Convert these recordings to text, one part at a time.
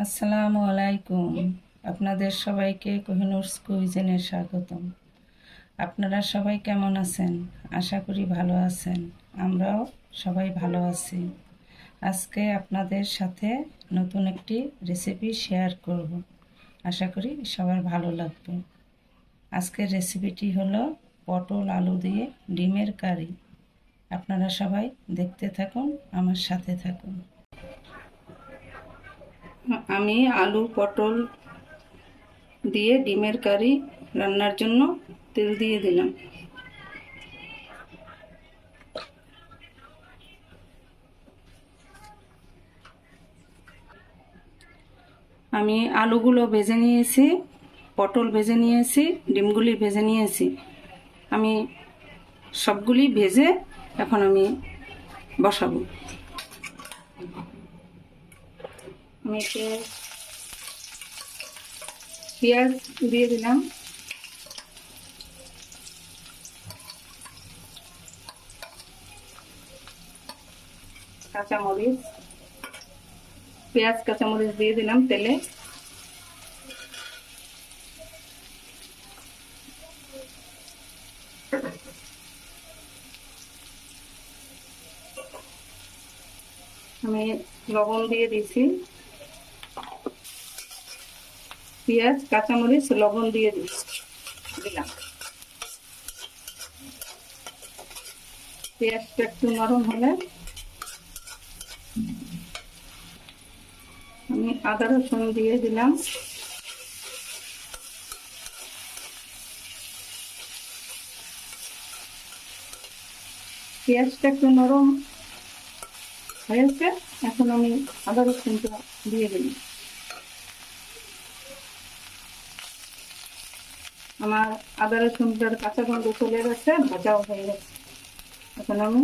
আসসালামু আলাইকুম। আপনাদের সবাইকে কোহিনুর কুইজিনে স্বাগতম। আপনারা সবাই কেমন আছেন? আশা করি ভালো আছেন। আমরাও সবাই ভালো আছি। আজকে আপনাদের সাথে নতুন একটি রেসিপি শেয়ার করব। আশা করি সবার ভালো লাগবে। আজকের রেসিপিটি হলো পটল আলু দিয়ে ডিমের কারি। আপনারা সবাই দেখতে থাকুন, আমার সাথে থাকুন। আমি আলু পটল দিয়ে ডিমের কারি রান্নার জন্য তেল দিয়ে দিলাম। আমি আলুগুলো ভেজে নিয়েছি, পটল ভেজে নিয়েছি, ডিমগুলি ভেজে নিয়েছি। আমি সবগুলি ভেজে এখন আমি বসাবো। আমি পেঁয়াজ দিয়ে দিলাম, কাঁচামরিচ, পেঁয়াজ কাঁচামরিচ দিয়ে দিলাম তেলে। আমি লবণ দিয়ে দিয়েছি, পেঁয়াজ কাঁচামরিচ লবণ দিয়ে দিলাম। পেঁয়াজটা একটু নরম হলে আমি আদা রসুন দিয়ে দিলাম। পেঁয়াজটা একটু নরম হয়েছে, এখন আমি আদা রসুনটা দিয়ে দিলাম। আমার আদা রসুনটার কাঁচা গন্ধ চলে গেছে, ভাজাও হয়ে গেছে। এখন আমি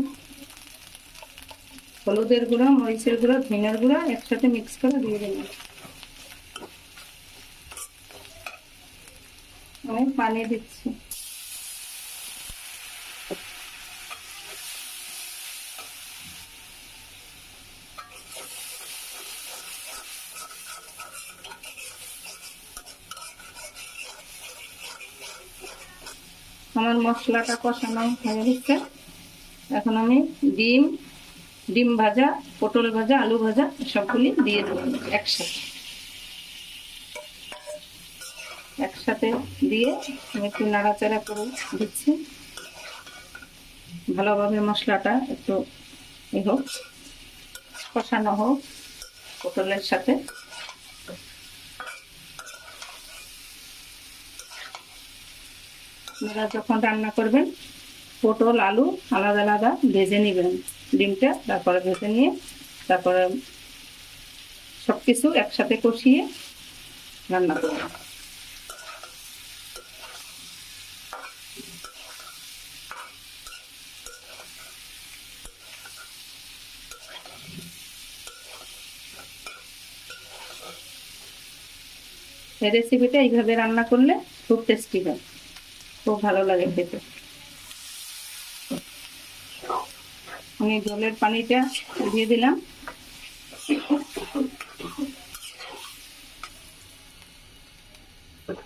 হলুদের গুঁড়া, মরিচের গুঁড়া, ধনিয়ার গুঁড়া একসাথে মিক্স করে দিয়ে দিলাম। আমি পানি দিচ্ছি। আমার মশলাটা কষানো হয়ে গেছে। এখন আমি ডিম ভাজা, পটল ভাজা, আলু ভাজা সবগুলি দিয়ে দেবো একসাথে দিয়ে আমি একটু নাড়াচাড়া করে দিচ্ছি। ভালোভাবে মশলাটা একটু হোক, কষানো হোক পটলের সাথে। আপনারা যখন রান্না করবেন পটল আলু আলাদা আলাদা ভেজে নেবেন, ডিমটা তারপরে ভেজে নিয়ে তারপরে সবকিছু একসাথে কষিয়ে রান্না করবেন। এই রেসিপিটা এইভাবে রান্না করলে খুব টেস্টি হয়, খুব ভালো লাগে খেতে। আমি জলের পানিটা দিয়ে দিলাম।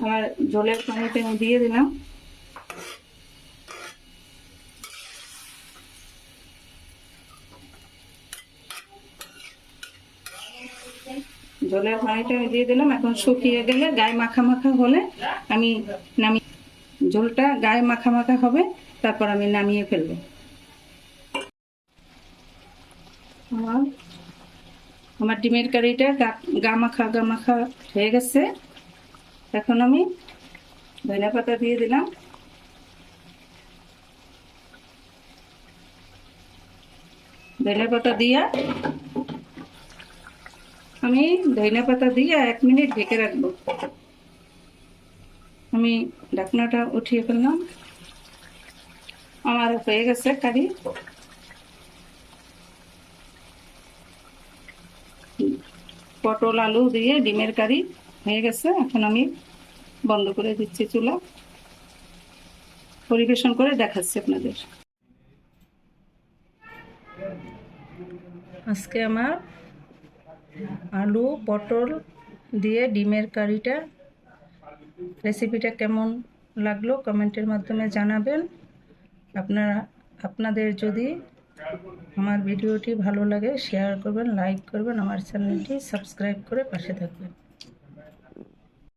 আমার জলের পানিটা আমি দিয়ে দিলাম। জলের পানিটা আমি দিয়ে দিলাম। এখন শুকিয়ে গেলে গায়ে মাখা মাখা হলে আমি ঝোলটা গায়ে মাখা মাখা হবে, তারপর আমি নামিয়ে ফেলবো। আমার ডিমের কারিটা গা মাখা হয়ে গেছে। এখন আমি ধনিয়া পাতা দিয়ে দিলাম। ধনিয়া পাতা দিয়ে আমি 1 মিনিট ঢেকে রাখবো। আমি ঢাকনাটা উঠিয়ে ফেললাম। আমার হয়ে গেছে কারি। পটল আলু দিয়ে ডিমের কারি হয়ে গেছে। এখন আমি বন্ধ করে দিচ্ছি চুলা, পরিবেশন করে দেখাচ্ছি আপনাদের। আজকে আমার আলু পটল দিয়ে ডিমের কারিটা রেসিপিটা কেমন লাগলো কমেন্টের মাধ্যমে জানাবেন। আপনাদের যদি আমার ভিডিওটি ভালো লাগে শেয়ার করবেন, লাইক করবেন, আমার চ্যানেলটি সাবস্ক্রাইব করে পাশে থাকবেন।